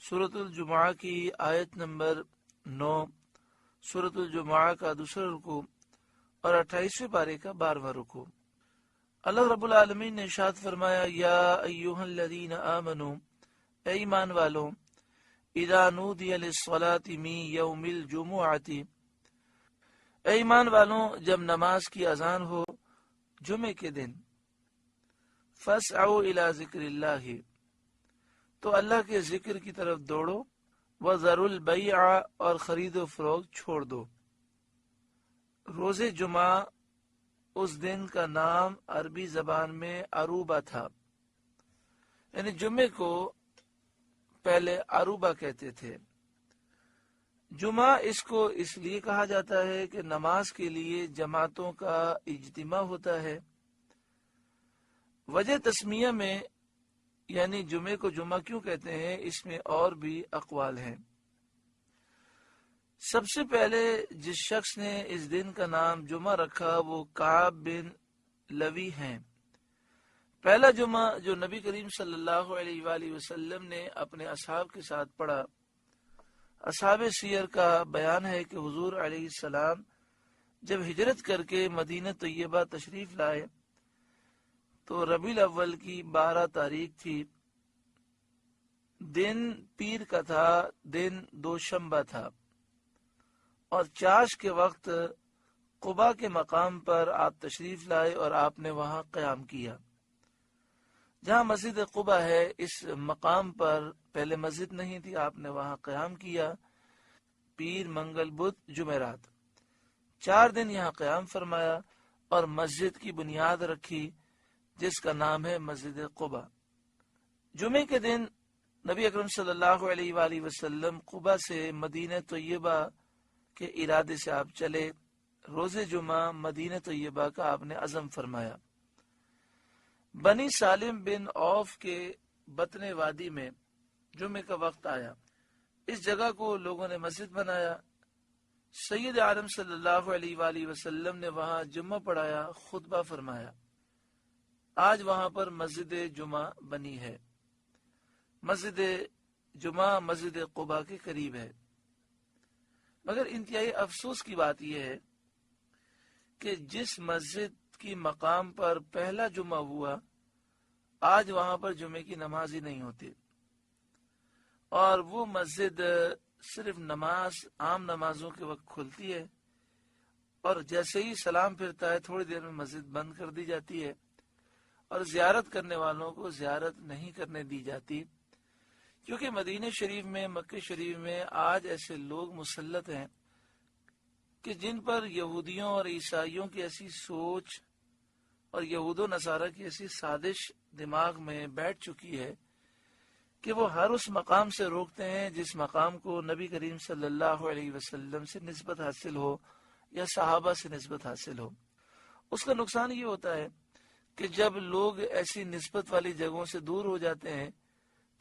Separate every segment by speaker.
Speaker 1: سورۃ الجمعہ کی آیت نمبر 9، سورۃ الجمعہ کا دوسرا رکوع اور 28ویں پارے کا 12واں رکوع۔ اللہ رب العالمین نے ارشاد فرمایا، یا ایھا الذین آمنوا، اے ایمان والو، اذا نودی للصلاۃ من یوم الجمعۃ، اے ایمان والو جب نماز کی اذان ہو جمعے کے دن، فاسعوا الی ذکر اللہ، تو اللہ کے ذکر کی طرف دوڑو، وذروا البیع، اور خرید و فروخت چھوڑ دو۔ روز جمعہ اس دن کا نام عربی زبان میں عروبہ تھا، یعنی جمعے کو پہلے عروبہ کہتے تھے۔ جمعہ اس کو اس لیے کہا جاتا ہے کہ نماز کے لیے جماعتوں کا اجتماع ہوتا ہے۔ وجہ تسمیہ میں یعنی جمعے کو جمعہ کیوں کہتے ہیں، اس میں اور بھی اقوال ہیں۔ سب سے پہلے جس شخص نے اس دن کا نام جمعہ رکھا وہ کعب بن لوی ہیں۔ پہلا جمعہ جو نبی کریم صلی اللہ علیہ وآلہ وسلم نے اپنے اصحاب کے ساتھ پڑھا، اصحاب سیر کا بیان ہے کہ حضور علیہ السلام جب ہجرت کر کے مدینہ طیبہ تشریف لائے تو ربیع الاول کی 12 تاریخ تھی، دن پیر کا تھا، دن دوشنبہ تھا، اور چاش کے وقت قباء کے مقام پر آپ تشریف لائے اور آپ نے وہاں قیام کیا۔ جہاں مسجد قباء ہے اس مقام پر پہلے مسجد نہیں تھی، آپ نے وہاں قیام کیا، پیر، منگل، بدھ، جمعرات، 4 دن یہاں قیام فرمایا اور مسجد کی بنیاد رکھی جس کا نام ہے مسجد قباء۔ جمعے کے دن نبی اکرم صلی اللہ علیہ وآلہ وسلم قباء سے مدینہ طیبہ کے ارادے سے آپ چلے۔ روز جمعہ مدینہ طیبہ کا آپ نے عزم فرمایا۔ بنی سالم بن عوف کے بطن وادی میں جمعے کا وقت آیا، اس جگہ کو لوگوں نے مسجد بنایا۔ سید عالم صلی اللہ علیہ وآلہ وسلم نے وہاں جمعہ پڑھایا، خطبہ فرمایا۔ آج وہاں پر مسجد جمعہ بنی ہے۔ مسجد جمعہ مسجد قباء کے قریب ہے، مگر انتہائی افسوس کی بات یہ ہے کہ جس مسجد کی مقام پر پہلا جمعہ ہوا آج وہاں پر جمعے کی نماز ہی نہیں ہوتی، اور وہ مسجد صرف عام نمازوں کے وقت کھلتی ہے، اور جیسے ہی سلام پھرتا ہے تھوڑی دیر میں مسجد بند کر دی جاتی ہے، اور زیارت کرنے والوں کو زیارت نہیں کرنے دی جاتی، کیونکہ مدینہ شریف میں، مکہ شریف میں آج ایسے لوگ مسلط ہیں کہ جن پر یہودیوں اور عیسائیوں کی ایسی سوچ اور یہود و نصارہ کی ایسی سازش دماغ میں بیٹھ چکی ہے کہ وہ ہر اس مقام سے روکتے ہیں جس مقام کو نبی کریم صلی اللہ علیہ وسلم سے نسبت حاصل ہو یا صحابہ سے نسبت حاصل ہو۔ اس کا نقصان یہ ہوتا ہے کہ جب لوگ ایسی نسبت والی جگہوں سے دور ہو جاتے ہیں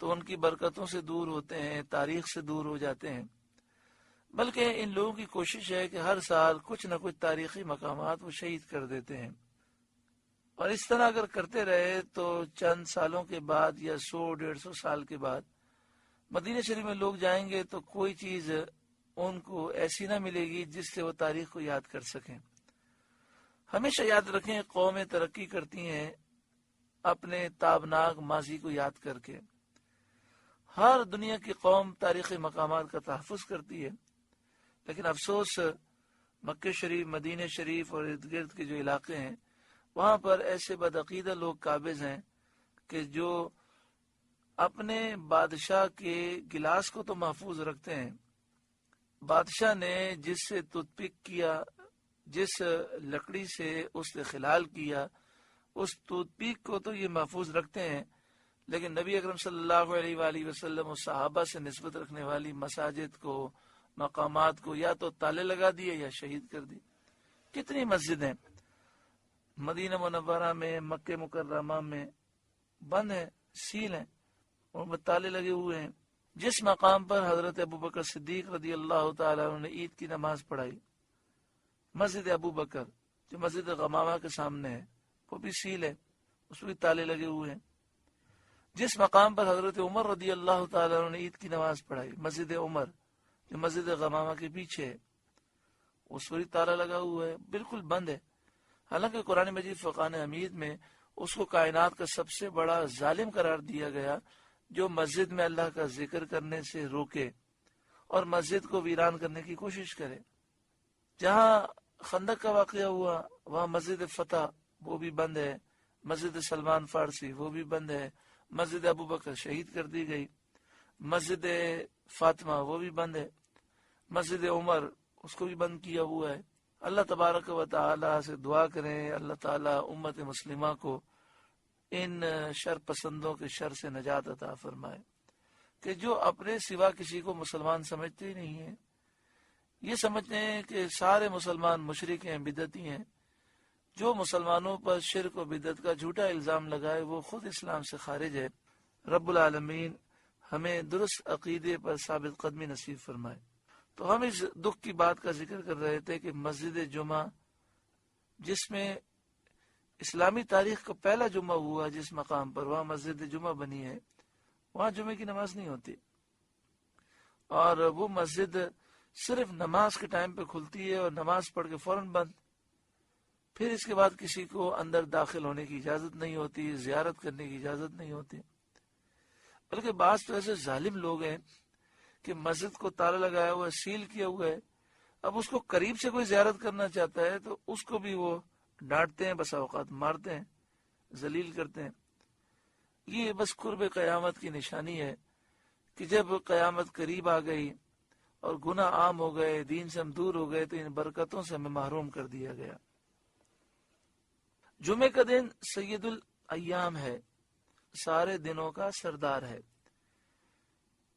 Speaker 1: تو ان کی برکتوں سے دور ہوتے ہیں، تاریخ سے دور ہو جاتے ہیں۔ بلکہ ان لوگوں کی کوشش ہے کہ ہر سال کچھ نہ کچھ تاریخی مقامات وہ شہید کر دیتے ہیں، اور اس طرح اگر کرتے رہے تو چند سالوں کے بعد یا 100-150 سال کے بعد مدینہ شریف میں لوگ جائیں گے تو کوئی چیز ان کو ایسی نہ ملے گی جس سے وہ تاریخ کو یاد کر سکیں۔ ہمیشہ یاد رکھیں، قومیں ترقی کرتی ہیں اپنے تابناک ماضی کو یاد کر کے۔ ہر دنیا کی قوم تاریخی مقامات کا تحفظ کرتی ہے، لیکن افسوس مکہ شریف، مدینہ شریف اور ارد گرد کے جو علاقے ہیں وہاں پر ایسے بدعقیدہ لوگ قابض ہیں کہ جو اپنے بادشاہ کے گلاس کو تو محفوظ رکھتے ہیں، بادشاہ نے جس سے ٹوتھ پک کیا، جس لکڑی سے اس نے خلال کیا، اس ٹوتھ پک کو تو یہ محفوظ رکھتے ہیں، لیکن نبی اکرم صلی اللہ علیہ وآلہ وسلم اور صحابہ سے نسبت رکھنے والی مساجد کو، مقامات کو یا تو تالے لگا دیے یا شہید کر دی۔ کتنی مسجدیں مدینہ منورہ میں، مکہ مکرمہ میں بند ہیں، سیل ہیں، ان میں تالے لگے ہوئے ہیں۔ جس مقام پر حضرت ابوبکر صدیق رضی اللہ تعالیٰ عنہ نے عید کی نماز پڑھائی، مسجد ابوبکر جو مسجد غمامہ کے سامنے ہے، وہ بھی سیل ہے، اس میں بھی تالے لگے ہوئے ہیں۔ جس مقام پر حضرت عمر رضی اللہ تعالیٰ عنہ نے عید کی نماز پڑھائی، مسجد عمر جو مسجد غمامہ کے پیچھے ہے، اس پر تالا لگا ہوا ہے، بالکل بند ہے، حالانکہ قرآن مجید فرقان حمید میں اس کو کائنات کا سب سے بڑا ظالم قرار دیا گیا جو مسجد میں اللہ کا ذکر کرنے سے روکے اور مسجد کو ویران کرنے کی کوشش کرے۔ جہاں خندق کا واقعہ ہوا وہاں مسجد فتح وہ بھی بند ہے، مسجد سلمان فارسی وہ بھی بند ہے، مسجد ابو بکر شہید کر دی گئی، مسجد فاطمہ وہ بھی بند ہے، مسجد عمر اس کو بھی بند کیا ہوا ہے۔ اللہ تبارک و تعالی سے دعا کریں اللہ تعالی امت مسلمہ کو ان شر پسندوں کے شر سے نجات عطا فرمائے کہ جو اپنے سوا کسی کو مسلمان سمجھتے ہی نہیں ہیں، یہ سمجھتے ہیں کہ سارے مسلمان مشرک ہیں، بدعتی ہیں۔ جو مسلمانوں پر شرک و بدعت کا جھوٹا الزام لگائے وہ خود اسلام سے خارج ہے۔ رب العالمین ہمیں درست عقیدے پر ثابت قدمی نصیب فرمائے۔ تو ہم اس دکھ کی بات کا ذکر کر رہے تھے کہ مسجد جمعہ جس میں اسلامی تاریخ کا پہلا جمعہ ہوا جس مقام پر وہاں مسجد جمعہ بنی ہے، وہاں جمعے کی نماز نہیں ہوتی، اور وہ مسجد صرف نماز کے ٹائم پہ کھلتی ہے اور نماز پڑھ کے فوراً بند، پھر اس کے بعد کسی کو اندر داخل ہونے کی اجازت نہیں ہوتی، زیارت کرنے کی اجازت نہیں ہوتی۔ بلکہ بعض تو ایسے ظالم لوگ ہیں کہ مسجد کو تالا لگایا ہوا ہے، سیل کیا ہوا ہے، اب اس کو قریب سے کوئی زیارت کرنا چاہتا ہے تو اس کو بھی وہ ڈانٹتے ہیں، بسا اوقات مارتے ہیں، ذلیل کرتے ہیں۔ یہ بس قرب قیامت کی نشانی ہے کہ جب قیامت قریب آ گئی اور گناہ عام ہو گئے، دین سے ہم دور ہو گئے تو ان برکتوں سے ہمیں محروم کر دیا گیا۔ جمعے کا دن سید الایام ہے، سارے دنوں کا سردار ہے۔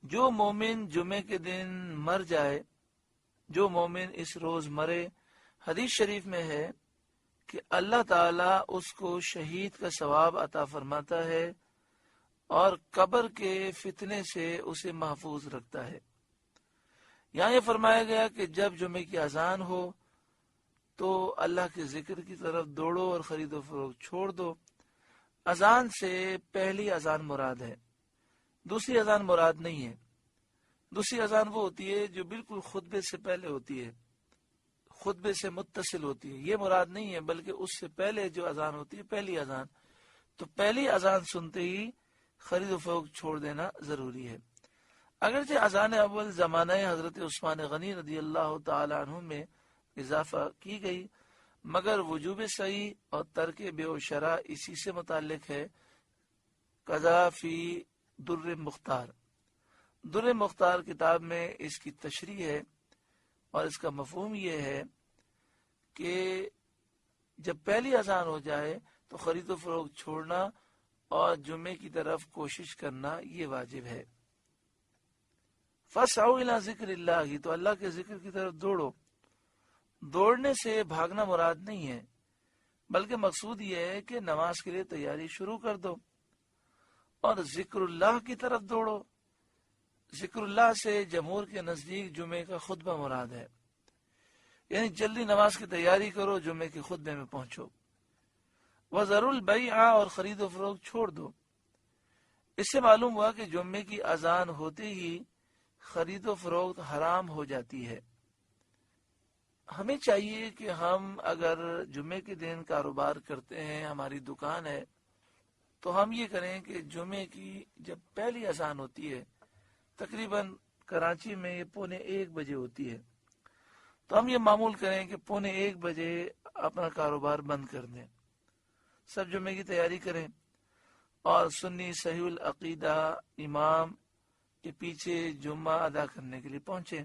Speaker 1: جو مومن جمعے کے دن مر جائے، جو مومن اس روز مرے، حدیث شریف میں ہے کہ اللہ تعالیٰ اس کو شہید کا ثواب عطا فرماتا ہے اور قبر کے فتنے سے اسے محفوظ رکھتا ہے۔ یہاں یہ فرمایا گیا کہ جب جمعے کی اذان ہو تو اللہ کے ذکر کی طرف دوڑو اور خرید و فروخت چھوڑ دو۔ اذان سے پہلی اذان مراد ہے، دوسری اذان مراد نہیں ہے۔ دوسری اذان وہ ہوتی ہے جو بالکل خطبے سے پہلے ہوتی ہے، خطبے سے متصل ہوتی ہے، یہ مراد نہیں ہے، بلکہ اس سے پہلے جو اذان ہوتی ہے پہلی اذان، تو پہلی اذان سنتے ہی خرید و فروخت چھوڑ دینا ضروری ہے۔ اگرچہ اذان اول زمانہ حضرت عثمان غنی رضی اللہ تعالی عنہ میں اضافہ کی گئی، مگر وجوب صحیح اور ترک بیع و شراء اسی سے متعلق ہے۔ قضا فی در مختار، در مختار کتاب میں اس کی تشریح ہے اور اس کا مفہوم یہ ہے کہ جب پہلی اذان ہو جائے تو خرید و فروخت چھوڑنا اور جمعے کی طرف کوشش کرنا یہ واجب ہے۔ فَاسْعَوْا إِلَىٰ ذِكْرِ اللَّهِ، تو اللہ کے ذکر کی طرف دوڑو۔ دوڑنے سے بھاگنا مراد نہیں ہے، بلکہ مقصود یہ ہے کہ نماز کے لیے تیاری شروع کر دو اور ذکر اللہ کی طرف دوڑو۔ ذکر اللہ سے جمہور کے نزدیک جمعے کا خطبہ مراد ہے، یعنی جلدی نماز کی تیاری کرو، جمعے کے خطبے میں پہنچو۔ وَذَرُوا الْبَيْعَ، اور خرید و فروخت چھوڑ دو۔ اس سے معلوم ہوا کہ جمعے کی اذان ہوتے ہی خرید و فروخت حرام ہو جاتی ہے۔ ہمیں چاہیے کہ ہم اگر جمعے کے دن کاروبار کرتے ہیں، ہماری دکان ہے، تو ہم یہ کریں کہ جمعے کی جب پہلی اذان ہوتی ہے، تقریباً کراچی میں یہ 1:45 بجے ہوتی ہے، تو ہم یہ معمول کریں کہ 1:45 بجے اپنا کاروبار بند کر دیں، سب جمعے کی تیاری کریں اور سنی صحیح العقیدہ امام کے پیچھے جمعہ ادا کرنے کے لیے پہنچیں،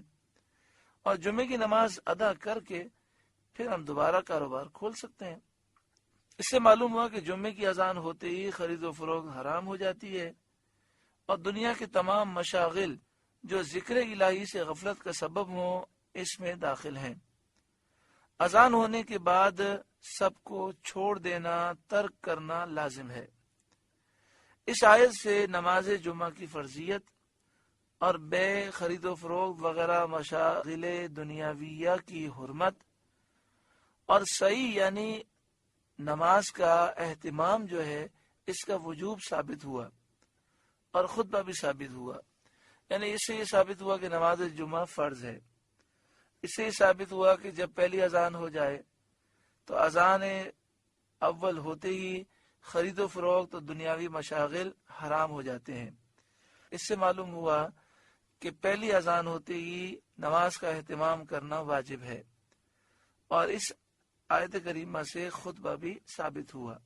Speaker 1: اور جمعے کی نماز ادا کر کے پھر ہم دوبارہ کاروبار کھول سکتے ہیں۔ اس سے معلوم ہوا کہ جمعے کی اذان ہوتے ہی خرید و فروخت حرام ہو جاتی ہے اور دنیا کے تمام مشاغل جو ذکر الہی سے غفلت کا سبب ہوں اس میں داخل ہیں۔ اذان ہونے کے بعد سب کو چھوڑ دینا، ترک کرنا لازم ہے۔ اس آیت سے نماز جمعہ کی فرضیت اور بے، خرید و فروخت وغیرہ مشاغل دنیاویہ کی حرمت اور صحیح یعنی نماز کا اہتمام جو ہے اس کا وجوب ثابت ہوا۔ اور خطبہ بھی ثابت ہوا، یعنی اس سے یہ ثابت ہوا کہ نماز جمعہ فرض ہے۔ اس سے یہ ثابت ہوا کہ جب پہلی اذان ہو جائے تو اذان اول ہوتے ہی خرید و فروخت اور دنیاوی مشاغل حرام ہو جاتے ہیں۔ اس سے معلوم ہوا کہ پہلی اذان ہوتے ہی نماز کا اہتمام کرنا واجب ہے، اور اس آیت کریمہ سے خطبہ بھی ثابت ہوا۔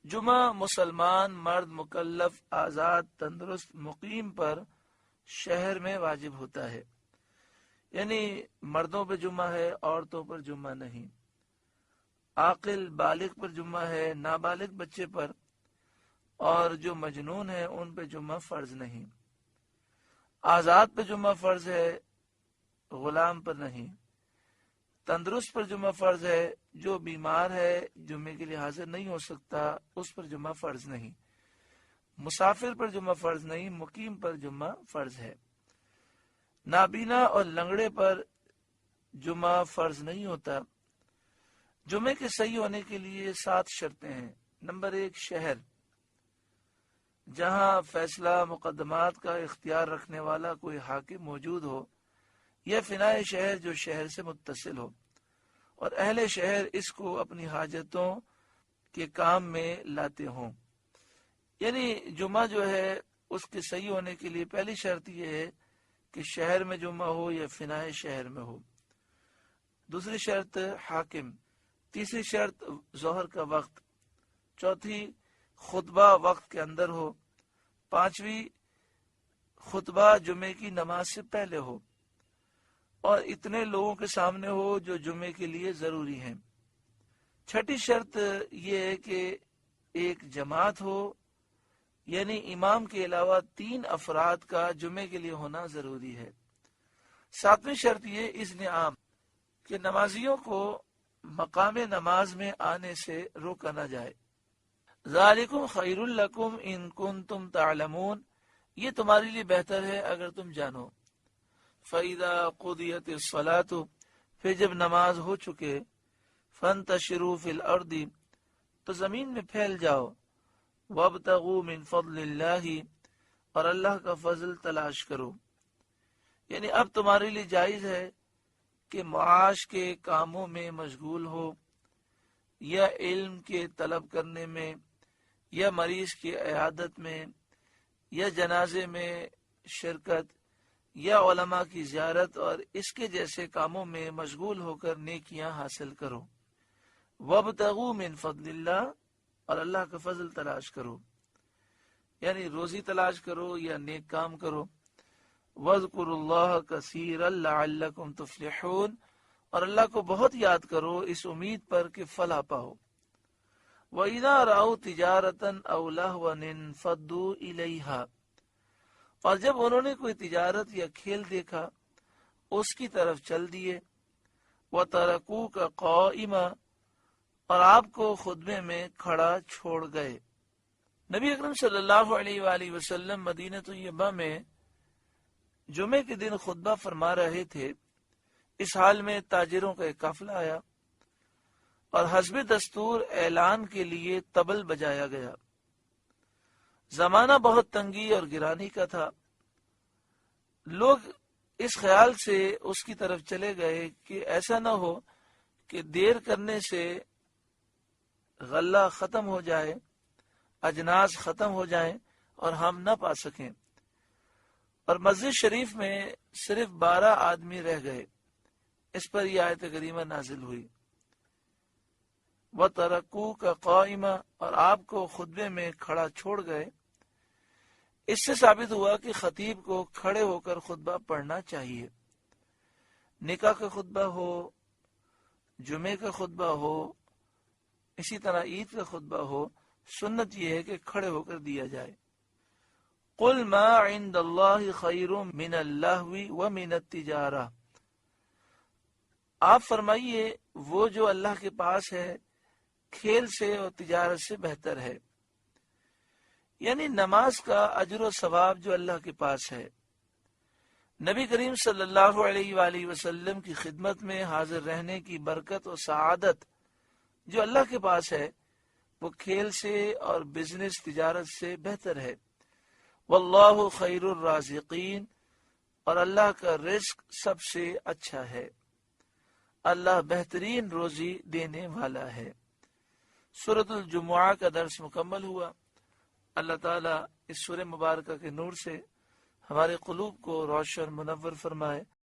Speaker 1: جمعہ مسلمان مرد مکلف آزاد تندرست مقیم پر شہر میں واجب ہوتا ہے، یعنی مردوں پر جمعہ ہے، عورتوں پر جمعہ نہیں۔ عاقل بالغ پر جمعہ ہے، نابالغ بچے پر، اور جو مجنون ہے ان پہ جمعہ فرض نہیں۔ آزاد پہ جمعہ فرض ہے، غلام پر نہیں۔ تندرست پر جمعہ فرض ہے، جو بیمار ہے جمعے کے لیے حاضر نہیں ہو سکتا اس پر جمعہ فرض نہیں۔ مسافر پر جمعہ فرض نہیں، مقیم پر جمعہ فرض ہے۔ نابینا اور لنگڑے پر جمعہ فرض نہیں ہوتا۔ جمعے کے صحیح ہونے کے لیے 7 شرطیں ہیں۔ نمبر 1، شہر، جہاں فیصلہ مقدمات کا اختیار رکھنے والا کوئی حاکم موجود ہو، یا فنائے شہر جو شہر سے متصل ہو اور اہل شہر اس کو اپنی حاجتوں کے کام میں لاتے ہوں۔ یعنی جمعہ جو ہے اس کے صحیح ہونے کے لیے پہلی شرط یہ ہے کہ شہر میں جمعہ ہو یا فنائے شہر میں ہو۔ دوسری شرط حاکم، تیسری شرط ظہر کا وقت، چوتھی خطبہ وقت کے اندر ہو، پانچویں خطبہ جمعے کی نماز سے پہلے ہو، اور اتنے لوگوں کے سامنے ہو جو جمعے کے لیے ضروری ہیں۔ چھٹی شرط یہ ہے کہ ایک جماعت ہو، یعنی امام کے علاوہ 3 افراد کا جمعے کے لیے ہونا ضروری ہے۔ 7ویں شرط یہ اذن عام، کہ نمازیوں کو مقام نماز میں آنے سے روکا نہ جائے۔ ذالکم خیر لکم ان کنتم تعلمون، یہ تمہارے لیے بہتر ہے اگر تم جانو۔ فَإِذَا قُضِيَتِ الصَّلَاةُ، پھر جب نماز ہو چکے، فَانْتَشِرُوا فِي الْأَرْضِ، تو زمین میں پھیل جاؤ، وَابْتَغُوا مِنْ فَضْلِ اللَّهِ، اور اللہ کا فضل تلاش کرو۔ یعنی اب تمہارے لیے جائز ہے کہ معاش کے کاموں میں مشغول ہو، یا علم کے طلب کرنے میں، یا مریض کی عیادت میں، یا جنازے میں شرکت، یا علماء کی زیارت اور اس کے جیسے کاموں میں مشغول ہو کر نیکیاں حاصل کرو۔ وَابْتَغُوا مِنْ فَضْلِ اللَّهِ، اور اللہ کا فضل تلاش کرو، یعنی روزی تلاش کرو یا نیک کام کرو۔ وَاذْكُرُوا اللَّهَ كَثِيرًا لَعَلَّكُمْ تُفْلِحُونَ، اور اللہ کو بہت یاد کرو اس امید پر کہ فلاح پاؤ۔ وَإِذَا رَأَوْا تِجَارَةً أَوْ لَهْوًا انفَضُّوا إِلَيْهَا، اور جب انہوں نے کوئی تجارت یا کھیل دیکھا اس کی طرف چل دیے۔ وَتَرَكُوكَ قَائِمًا، اور آپ کو خطبے میں کھڑا چھوڑ گئے۔ نبی اکرم صلی اللہ علیہ وآلہ وسلم مدینہ طیبہ میں جمعے کے دن خطبہ فرما رہے تھے۔ اس حال میں تاجروں کا ایک قافلہ آیا اور حسب دستور اعلان کے لیے طبل بجایا گیا۔ زمانہ بہت تنگی اور گرانی کا تھا۔ لوگ اس خیال سے اس کی طرف چلے گئے کہ ایسا نہ ہو کہ دیر کرنے سے غلہ ختم ہو جائے، اجناس ختم ہو جائیں اور ہم نہ پا سکیں، اور مسجد شریف میں صرف 12 آدمی رہ گئے۔ اس پر یہ آیت کریمہ نازل ہوئی، وَتَرَكُوكَ قَائِمًا، اور آپ کو خطبے میں کھڑا چھوڑ گئے۔ اس سے ثابت ہوا کہ خطیب کو کھڑے ہو کر خطبہ پڑھنا چاہیے۔ نکاح کا خطبہ ہو، جمعے کا خطبہ ہو، اسی طرح عید کا خطبہ ہو، سنت یہ ہے کہ کھڑے ہو کر دیا جائے۔ قُلْ مَا عِنْدَ اللَّهِ خَيْرٌ مِّنَ اللَّهْوِ وَمِنَ التِّجَارَةِ، آپ فرمائیے وہ جو اللہ کے پاس ہے کھیل سے اور تجارت سے بہتر ہے، یعنی نماز کا اجر و ثواب جو اللہ کے پاس ہے۔ نبی کریم صلی اللہ علیہ وآلہ وسلم کی خدمت میں حاضر رہنے کی برکت و سعادت جو اللہ کے پاس ہے وہ کھیل سے اور بزنس تجارت سے بہتر ہے۔ واللہ خیر الرازقین، اور اللہ کا رزق سب سے اچھا ہے، اللہ بہترین روزی دینے والا ہے۔ سورۃ الجمعہ کا درس مکمل ہوا۔ اللہ تعالیٰ اس سورہ مبارکہ کے نور سے ہمارے قلوب کو روشن منور فرمائے۔